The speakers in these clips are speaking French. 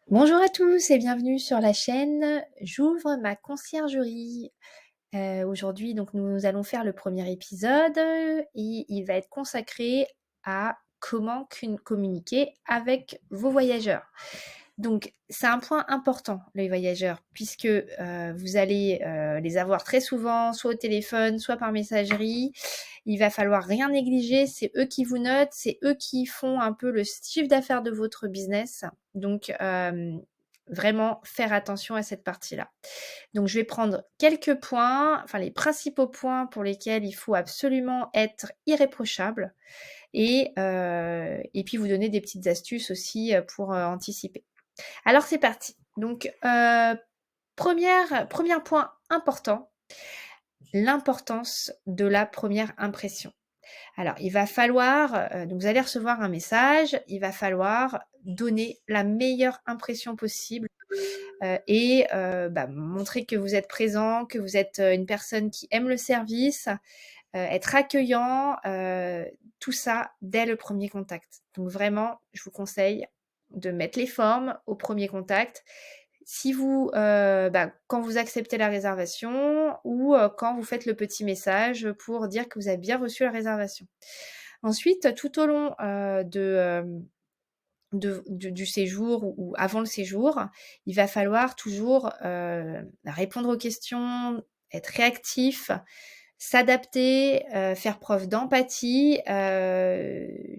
Bonjour à tous et bienvenue sur la chaîne. J'ouvre ma conciergerie. Aujourd'hui, donc, nous allons faire le premier épisode et il va être consacré à comment communiquer avec vos voyageurs. Donc, c'est un point important, les voyageurs, puisque vous allez les avoir très souvent, soit au téléphone, soit par messagerie. Il va falloir rien négliger, c'est eux qui vous notent, c'est eux qui font un peu le chiffre d'affaires de votre business. Donc, vraiment faire attention à cette partie-là. Donc, je vais prendre quelques points, enfin les principaux points pour lesquels il faut absolument être irréprochable et puis vous donner des petites astuces aussi pour anticiper. Alors, c'est parti. Donc, premier point important, l'importance de la première impression. Alors, il va falloir, donc vous allez recevoir un message, il va falloir donner la meilleure impression possible montrer que vous êtes présent, que vous êtes une personne qui aime le service, être accueillant, tout ça dès le premier contact. Donc vraiment, je vous conseille de mettre les formes au premier contact. Si vous, quand vous acceptez la réservation ou quand vous faites le petit message pour dire que vous avez bien reçu la réservation. Ensuite, tout au long du séjour ou avant le séjour, il va falloir toujours répondre aux questions, être réactif, s'adapter, faire preuve d'empathie.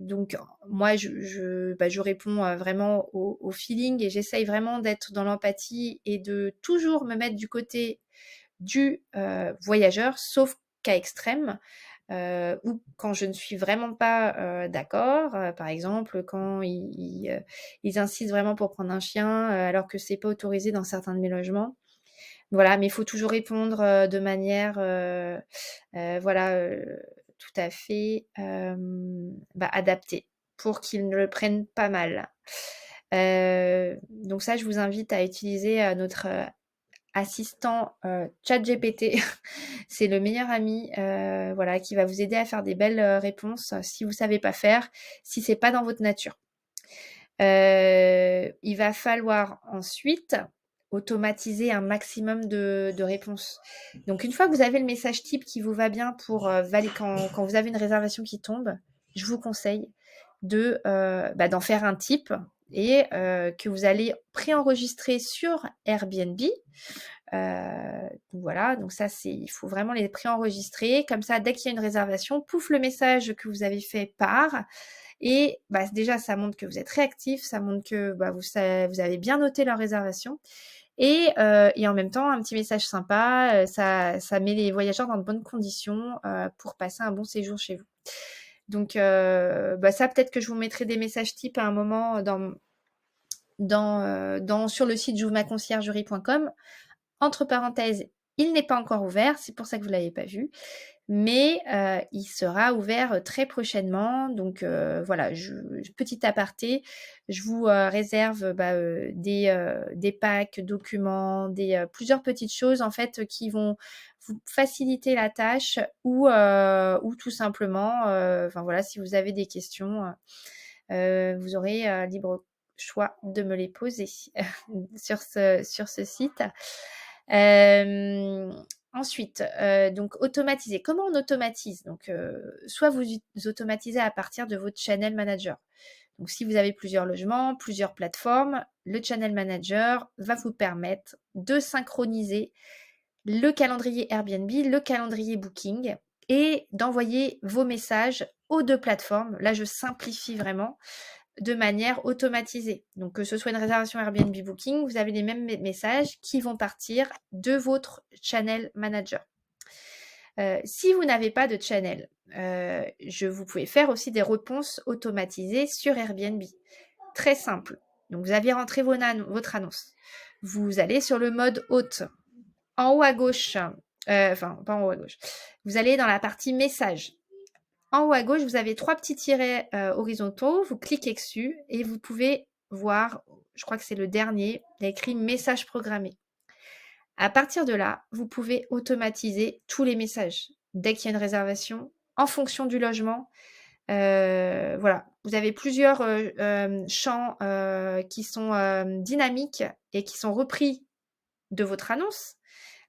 Donc moi, je réponds vraiment au feeling et j'essaye vraiment d'être dans l'empathie et de toujours me mettre du côté du voyageur, sauf cas extrême, ou quand je ne suis vraiment pas d'accord. Par exemple, quand ils insistent vraiment pour prendre un chien alors que c'est pas autorisé dans certains de mes logements. Voilà, mais il faut toujours répondre de manière voilà, tout à fait adaptée pour qu'ils ne le prennent pas mal. Donc ça, je vous invite à utiliser notre assistant ChatGPT. C'est le meilleur ami voilà, qui va vous aider à faire des belles réponses si vous savez pas faire, si c'est pas dans votre nature. Il va falloir ensuite automatiser un maximum de réponses. Donc une fois que vous avez le message type qui vous va bien pour quand vous avez une réservation qui tombe, je vous conseille d'en faire un type et que vous allez préenregistrer sur Airbnb. Donc voilà, donc ça il faut vraiment les préenregistrer. Comme ça, dès qu'il y a une réservation, pouf, le message que vous avez fait part. Et déjà, ça montre que vous êtes réactif, ça montre que vous avez bien noté leur réservation. Et en même temps, un petit message sympa, ça met les voyageurs dans de bonnes conditions pour passer un bon séjour chez vous. Donc ça, peut-être que je vous mettrai des messages types à un moment sur le site j'ouvre-ma-conciergerie.com. Entre parenthèses, il n'est pas encore ouvert, c'est pour ça que vous ne l'avez pas vu. Mais il sera ouvert très prochainement. Donc voilà, petit aparté, je vous réserve des packs, documents, plusieurs petites choses en fait qui vont vous faciliter la tâche ou tout simplement, voilà, si vous avez des questions, vous aurez libre choix de me les poser sur ce site. Ensuite, donc automatiser. Comment on automatise? Donc, soit vous automatisez à partir de votre channel manager. Donc, si vous avez plusieurs logements, plusieurs plateformes, le channel manager va vous permettre de synchroniser le calendrier Airbnb, le calendrier Booking et d'envoyer vos messages aux deux plateformes. Là, je simplifie vraiment de manière automatisée. Donc, que ce soit une réservation Airbnb Booking, vous avez les mêmes messages qui vont partir de votre channel manager. Si vous n'avez pas de channel, vous pouvez faire aussi des réponses automatisées sur Airbnb. Très simple. Donc, vous avez rentré votre annonce. Vous allez sur le mode hôte. En haut à gauche, pas en haut à gauche. Vous allez dans la partie message. En haut à gauche, vous avez 3 petits tirets horizontaux. Vous cliquez dessus et vous pouvez voir, je crois que c'est le dernier, il y a écrit message programmé. À partir de là, vous pouvez automatiser tous les messages. Dès qu'il y a une réservation, en fonction du logement, Voilà, vous avez plusieurs, champs, qui sont, dynamiques et qui sont repris de votre annonce.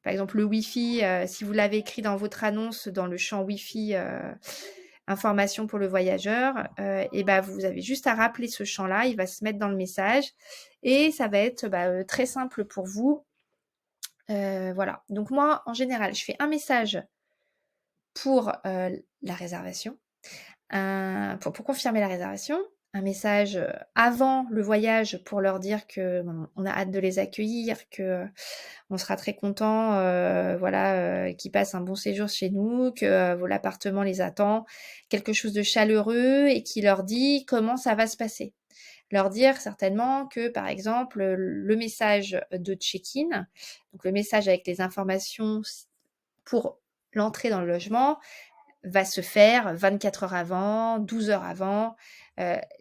Par exemple, le Wi-Fi, si vous l'avez écrit dans votre annonce, dans le champ Wi-Fi, information pour le voyageur, et bah, vous avez juste à rappeler ce champ-là, il va se mettre dans le message et ça va être, très simple pour vous. Voilà. Donc moi, en général, je fais un message pour, la réservation, pour confirmer la réservation, un message, avant le voyage pour leur dire que, on a hâte de les accueillir, que, on sera très content, voilà, qu'ils passent un bon séjour chez nous, que, l'appartement les attend, quelque chose de chaleureux et qui leur dit comment ça va se passer. Leur dire certainement que, par exemple, le message de check-in, donc le message avec les informations pour l'entrée dans le logement, va se faire 24 heures avant, 12 heures avant.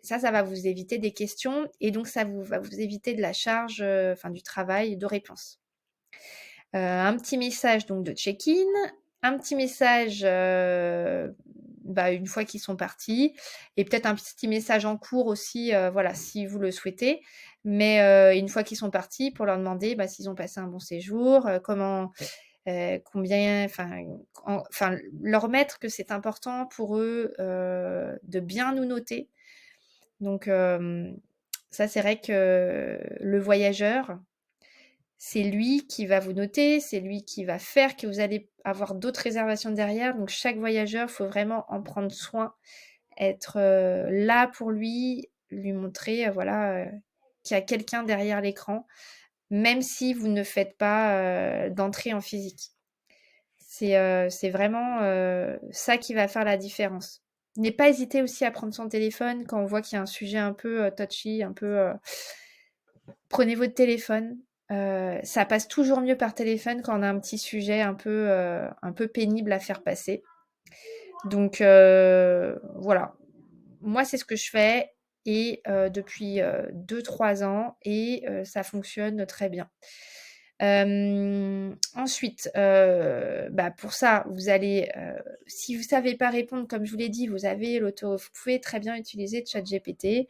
Ça va vous éviter des questions et donc ça va vous éviter de la charge, du travail de réponse. Un petit message donc de check-in, un petit message, une fois qu'ils sont partis et peut-être un petit message en cours aussi, voilà, si vous le souhaitez. Mais, une fois qu'ils sont partis, pour leur demander, s'ils ont passé un bon séjour, combien leur mettre que c'est important pour eux, de bien nous noter. Donc, ça, c'est vrai que le voyageur, c'est lui qui va vous noter, c'est lui qui va faire que vous allez avoir d'autres réservations derrière. Donc chaque voyageur, il faut vraiment en prendre soin, être, là pour lui montrer, qu'il y a quelqu'un derrière l'écran, même si vous ne faites pas, d'entrée en physique. C'est vraiment, ça qui va faire la différence. Ne pas hésiter aussi à prendre son téléphone quand on voit qu'il y a un sujet un peu, touchy, un peu, prenez votre téléphone. Ça passe toujours mieux par téléphone quand on a un petit sujet un peu pénible à faire passer. Donc, voilà. Moi, c'est ce que je fais et depuis, 2-3 ans et ça fonctionne très bien. Ensuite, pour ça, vous allez, si vous savez pas répondre, comme je vous l'ai dit, vous pouvez très bien utiliser ChatGPT.